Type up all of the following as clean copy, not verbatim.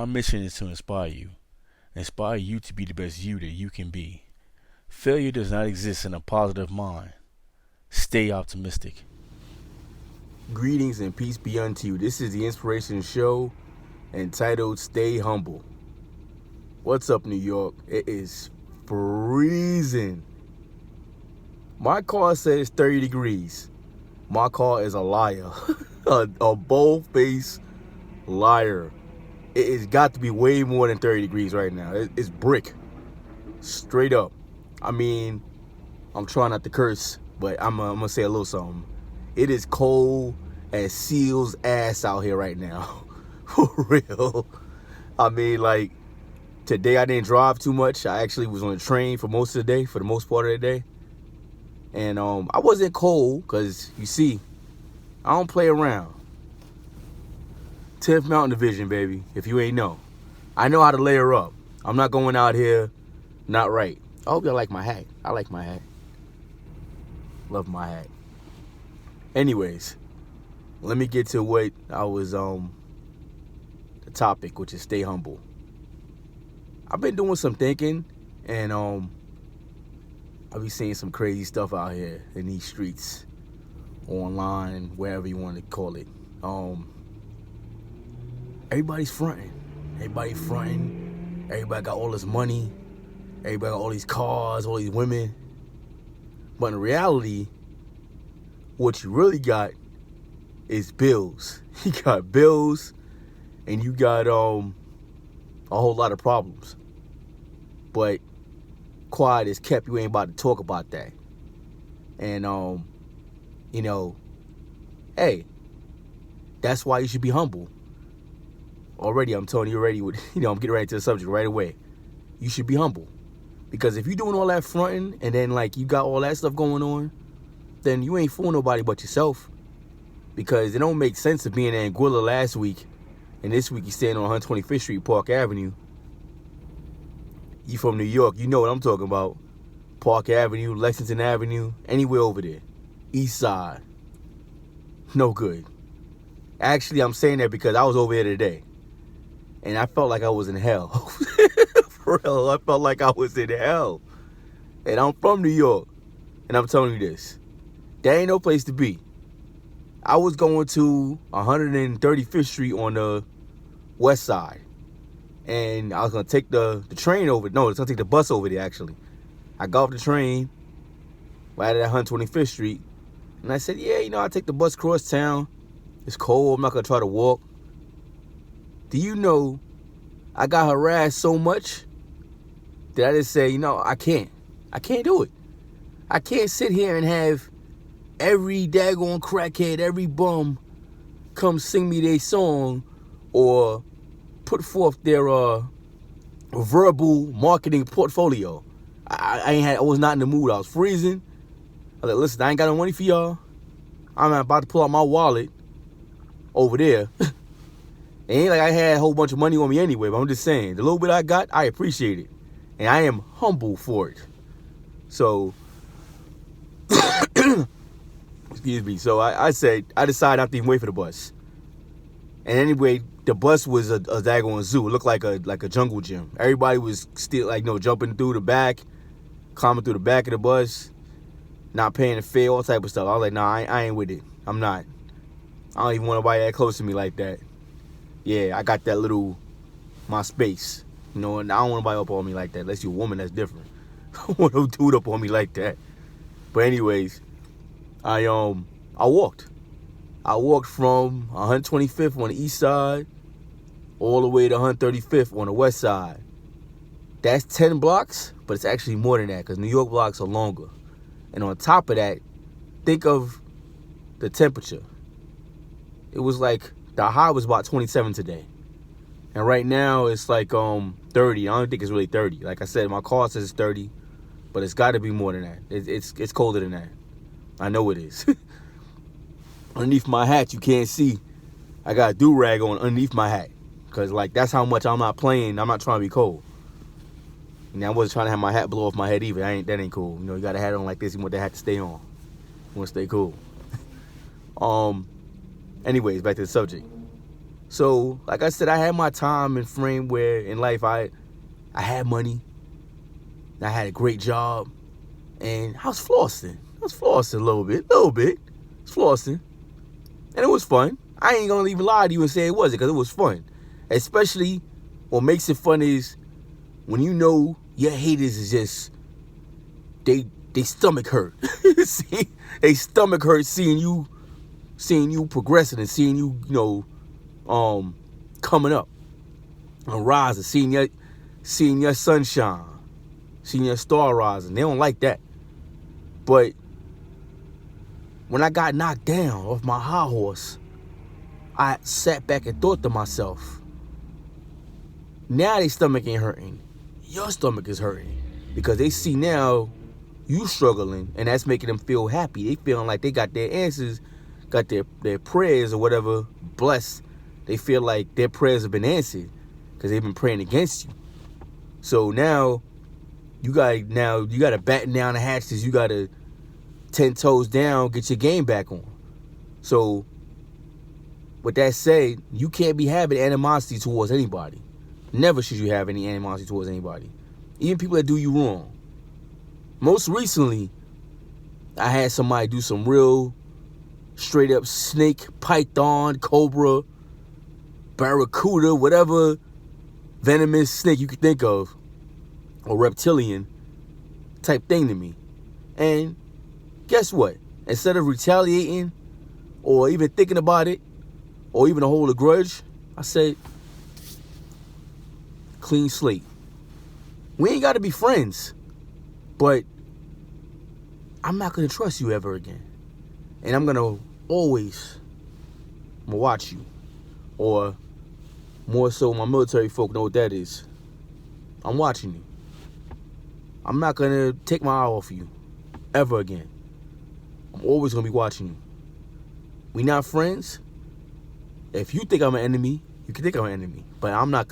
My mission is to inspire you to be the best you that you can be. Failure does not exist in a positive mind. Stay optimistic. Greetings and peace be unto you. This is the Inspiration Show entitled Stay Humble. What's up, New York? It is freezing. My car says 30 degrees. My car is a liar. a bold-faced liar. It has got to be way more than 30 degrees right now. It's brick. Straight up. I mean, I'm trying not to curse, but I'm going to say a little something. It is cold as Seal's ass out here right now. For real. I mean, like, today I didn't drive too much. I actually was on a train for most of the day, for the most part of the day. And I wasn't cold because, you see, I don't play around. 10th Mountain Division, baby, if you ain't know. I know how to layer up. I'm not going out here not right. I hope y'all like my hat. I like my hat. Love my hat. Anyways, let me get to what I was, the topic, which is stay humble. I've been doing some thinking, and I be seeing some crazy stuff out here in these streets, online, wherever you want to call it. Everybody's fronting. Everybody got all this money. Everybody got all these cars, all these women. But in reality, what you really got is bills. You got bills, and you got a whole lot of problems. But quiet is kept. You ain't about to talk about that. And hey, that's why you should be humble. Already, I'm telling you already. I'm getting right into the subject right away. You should be humble, because if you're doing all that fronting and then like you got all that stuff going on, then you ain't fooling nobody but yourself. Because it don't make sense to being in Anguilla last week, and this week you staying on 125th Street, Park Avenue. You from New York, you know what I'm talking about. Park Avenue, Lexington Avenue, anywhere over there. East Side. No good. Actually, I'm saying that because I was over there today, and I felt like I was in hell. For real, I felt like I was in hell. And I'm from New York, and I'm telling you this. There ain't no place to be. I was going to 135th Street on the west side. And I was going to take the train over. No, I was going to take the bus over there, actually. I got off the train right at 125th Street. And I said, yeah, I'll take the bus across town. It's cold. I'm not going to try to walk. Do you know I got harassed so much that I just say, I can't. I can't do it. I can't sit here and have every daggone crackhead, every bum come sing me their song or put forth their verbal marketing portfolio. I was not in the mood. I was freezing. I was like, listen, I ain't got no money for y'all. I'm about to pull out my wallet over there. It ain't like I had a whole bunch of money on me anyway, but I'm just saying, the little bit I got, I appreciate it. And I am humble for it. So, excuse me. So I decided not to even wait for the bus. And anyway, the bus was a daggone zoo. It looked like a jungle gym. Everybody was still jumping through the back, climbing through the back of the bus, not paying the fare, all type of stuff. I was like, nah, I ain't with it. I'm not. I don't even want nobody that close to me like that. Yeah, I got that little, my space. And I don't want nobody up on me like that. Unless you're a woman, that's different. I don't want no dude up on me like that. But anyways, I walked. I walked from 125th on the east side all the way to 135th on the west side. That's 10 blocks, but it's actually more than that because New York blocks are longer. And on top of that, think of the temperature. It was like, the high was about 27 today. And right now it's like 30. I don't think it's really 30. Like I said, my car says it's 30, but it's got to be more than that. It's colder than that. I know it is. Underneath my hat, you can't see. I got a do-rag on underneath my hat. Because, that's how much I'm not playing. I'm not trying to be cold. And I wasn't trying to have my hat blow off my head either. That ain't cool. You got a hat on like this. You want that hat to stay on. You want to stay cool. Anyways, back to the subject. So, like I said, I had my time and frame where in life I had money, I had a great job, and I was flossing. A little bit. I was flossing. And it was fun. I ain't gonna even lie to you and say it wasn't, because it was fun. Especially what makes it fun is when you know your haters is just, they stomach hurt. See, they stomach hurt seeing you progressing and seeing you, coming up and rising, seeing your sunshine, seeing your star rising. They don't like that. But when I got knocked down off my high horse, I sat back and thought to myself, now their stomach ain't hurting. Your stomach is hurting. Because they see now you struggling, and that's making them feel happy. They feeling like they got their answers, got their prayers or whatever blessed. They feel like their prayers have been answered because they've been praying against you. So now you gotta batten down the hatches. You gotta 10 toes down, get your game back on. So with that said, you can't be having animosity towards anybody. Never should you have any animosity towards anybody, even people that do you wrong. Most recently, I had somebody do some real straight up snake, python, cobra, barracuda, whatever venomous snake you could think of, or reptilian type thing to me. And guess what? Instead of retaliating or even thinking about it or even to hold a grudge, I said, clean slate. We ain't got to be friends, but I'm not going to trust you ever again. And I'm going to watch you. Or more so, my military folk know what that is. I'm watching you. I'm not going to take my eye off you ever again. I'm always going to be watching you. We not friends. If you think I'm an enemy, you can think I'm an enemy. But I'm not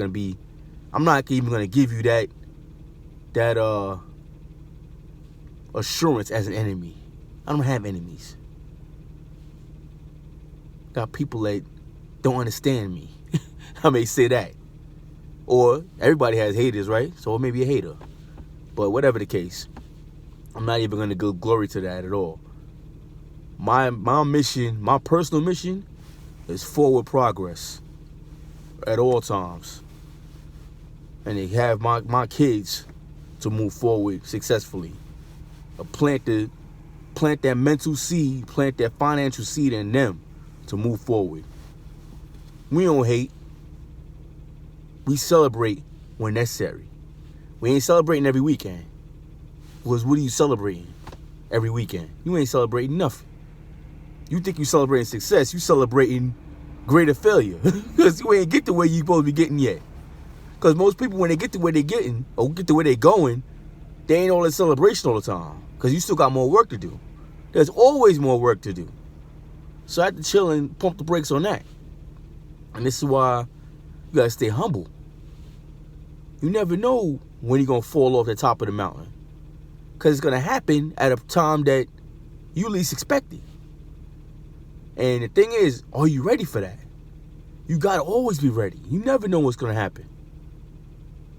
even going to give you that assurance as an enemy. I don't have enemies. Got people that don't understand me. I may say that. Or everybody has haters, right? So it may be a hater. But whatever the case, I'm not even going to give glory to that at all. My mission, my personal mission, is forward progress at all times. And to have my kids to move forward successfully. Plant that mental seed, plant that financial seed in them to move forward. We don't hate. We celebrate when necessary. We ain't celebrating every weekend. Because what are you celebrating every weekend? You ain't celebrating nothing. You think you celebrating success, you celebrating greater failure. Because you ain't get to where you supposed to be getting yet. Because most people, when they get to where they're getting, or get to where they're going, they ain't all in celebration all the time. Because you still got more work to do. There's always more work to do. So I have to chill and pump the brakes on that. And this is why you got to stay humble. You never know when you're going to fall off the top of the mountain. Because it's going to happen at a time that you least expect it. And the thing is, are you ready for that? You got to always be ready. You never know what's going to happen.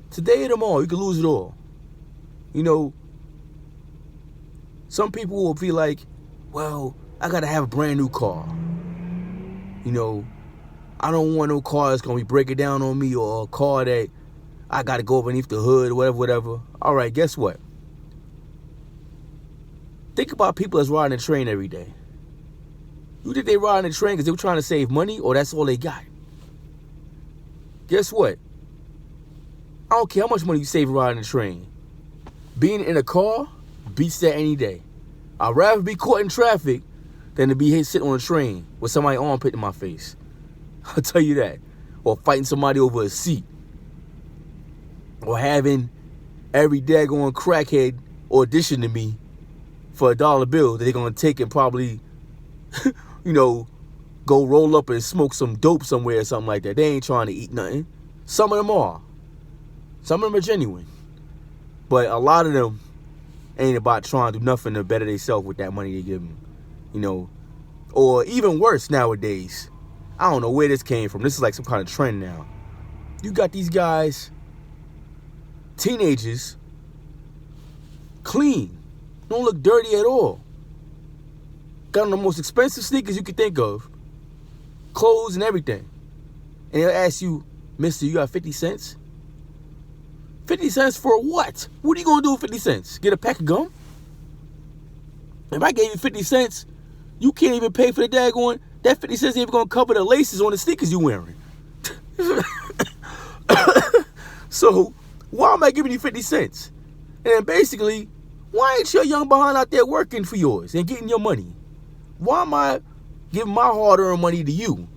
Today or tomorrow, you can lose it all. Some people will be like, well, I got to have a brand new car. I don't want no car that's going to be breaking down on me, or a car that I got to go underneath the hood, or whatever. All right, guess what? Think about people that's riding a train every day. You think they riding a train because they were trying to save money, or that's all they got? Guess what? I don't care how much money you save riding a train. Being in a car beats that any day. I'd rather be caught in traffic than to be sitting on a train with somebody armpit in my face. I'll tell you that. Or fighting somebody over a seat. Or having every daggone crackhead audition to me for a dollar bill that they're going to take and probably, go roll up and smoke some dope somewhere or something like that. They ain't trying to eat nothing. Some of them are. Some of them are genuine. But a lot of them ain't about trying to do nothing to better themselves with that money they give them. Or even worse nowadays. I don't know where this came from. This is like some kind of trend now. You got these guys, teenagers, clean, don't look dirty at all. Got on the most expensive sneakers you could think of, clothes and everything. And they'll ask you, mister, you got 50 cents? 50 cents for what? What are you going to do with 50 cents? Get a pack of gum? If I gave you 50 cents, you can't even pay for the daggone. That 50 cents ain't even going to cover the laces on the sneakers you wearing. So, why am I giving you 50 cents? And then basically, why ain't your young behind out there working for yours and getting your money? Why am I giving my hard-earned money to you?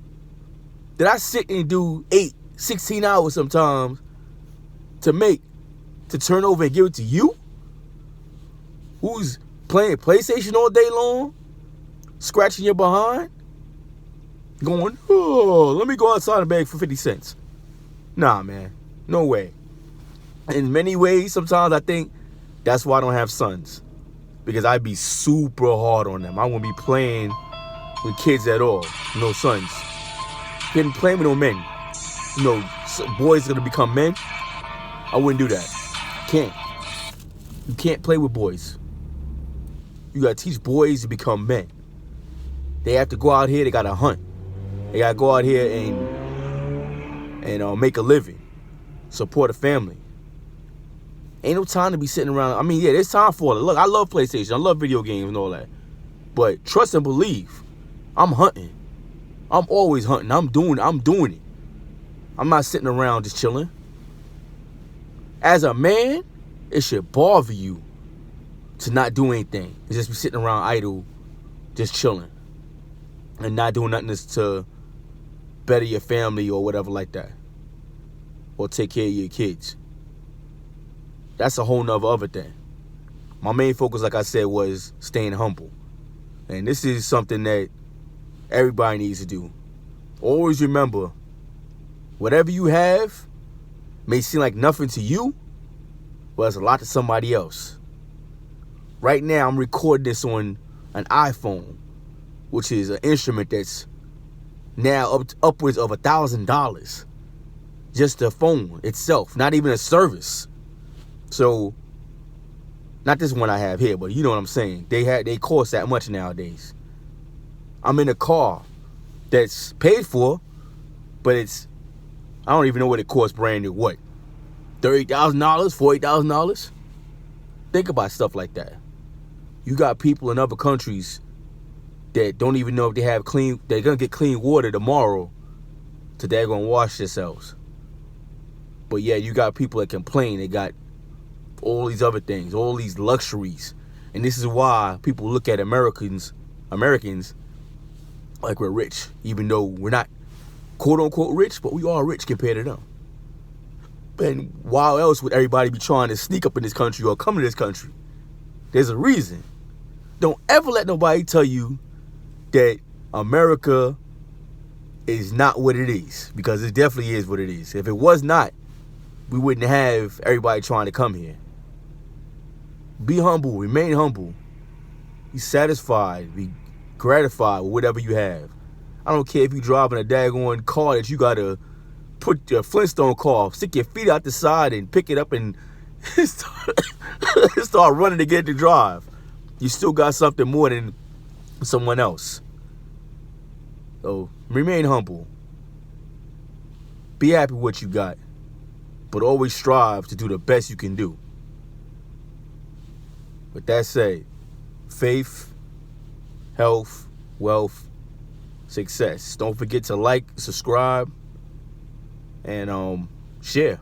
That I sit and do 8, 16 hours sometimes to turn over and give it to you? Who's playing PlayStation all day long? Scratching your behind? Going, oh, let me go outside and beg for 50 cents. Nah, man. No way. In many ways, sometimes I think that's why I don't have sons. Because I'd be super hard on them. I wouldn't be playing with kids at all. No sons. Couldn't play with no men. Boys are going to become men. I wouldn't do that. Can't. You can't play with boys. You got to teach boys to become men. They have to go out here. They got to hunt. They got to go out here and make a living. Support a family. Ain't no time to be sitting around. I mean, yeah, there's time for it. Look, I love PlayStation. I love video games and all that. But trust and believe, I'm hunting. I'm always hunting. I'm doing it. I'm not sitting around just chilling. As a man, it should bother you to not do anything. To just be sitting around idle, just chilling. And not doing nothing to better your family or whatever like that. Or take care of your kids. That's a whole nother other thing. My main focus, like I said, was staying humble. And this is something that everybody needs to do. Always remember, whatever you have may seem like nothing to you, but it's a lot to somebody else. Right now, I'm recording this on an iPhone, which is an instrument that's now upwards of $1,000. Just the phone itself, not even a service. So, not this one I have here, but you know what I'm saying. They cost that much nowadays. I'm in a car that's paid for, but I don't even know what it costs brand new. What? $30,000, $40,000? Think about stuff like that. You got people in other countries that don't even know if they're gonna get clean water tomorrow till they're gonna wash themselves. But yeah, you got people that complain. They got all these other things, all these luxuries. And this is why people look at Americans like we're rich, even though we're not quote unquote rich, but we are rich compared to them. And why else would everybody be trying to sneak up in this country or come to this country? There's a reason. Don't ever let nobody tell you that America is not what it is, because it definitely is what it is. If it was not, we wouldn't have everybody trying to come here. Be humble. Remain humble. Be satisfied. Be gratified with whatever you have. I don't care if you're driving a daggone car that you got to put your Flintstone car, stick your feet out the side and pick it up and start running to get it to drive. You still got something more than someone else. So remain humble. Be happy with what you got. But always strive to do the best you can do. With that said, faith, health, wealth, success. Don't forget to like, subscribe, and share.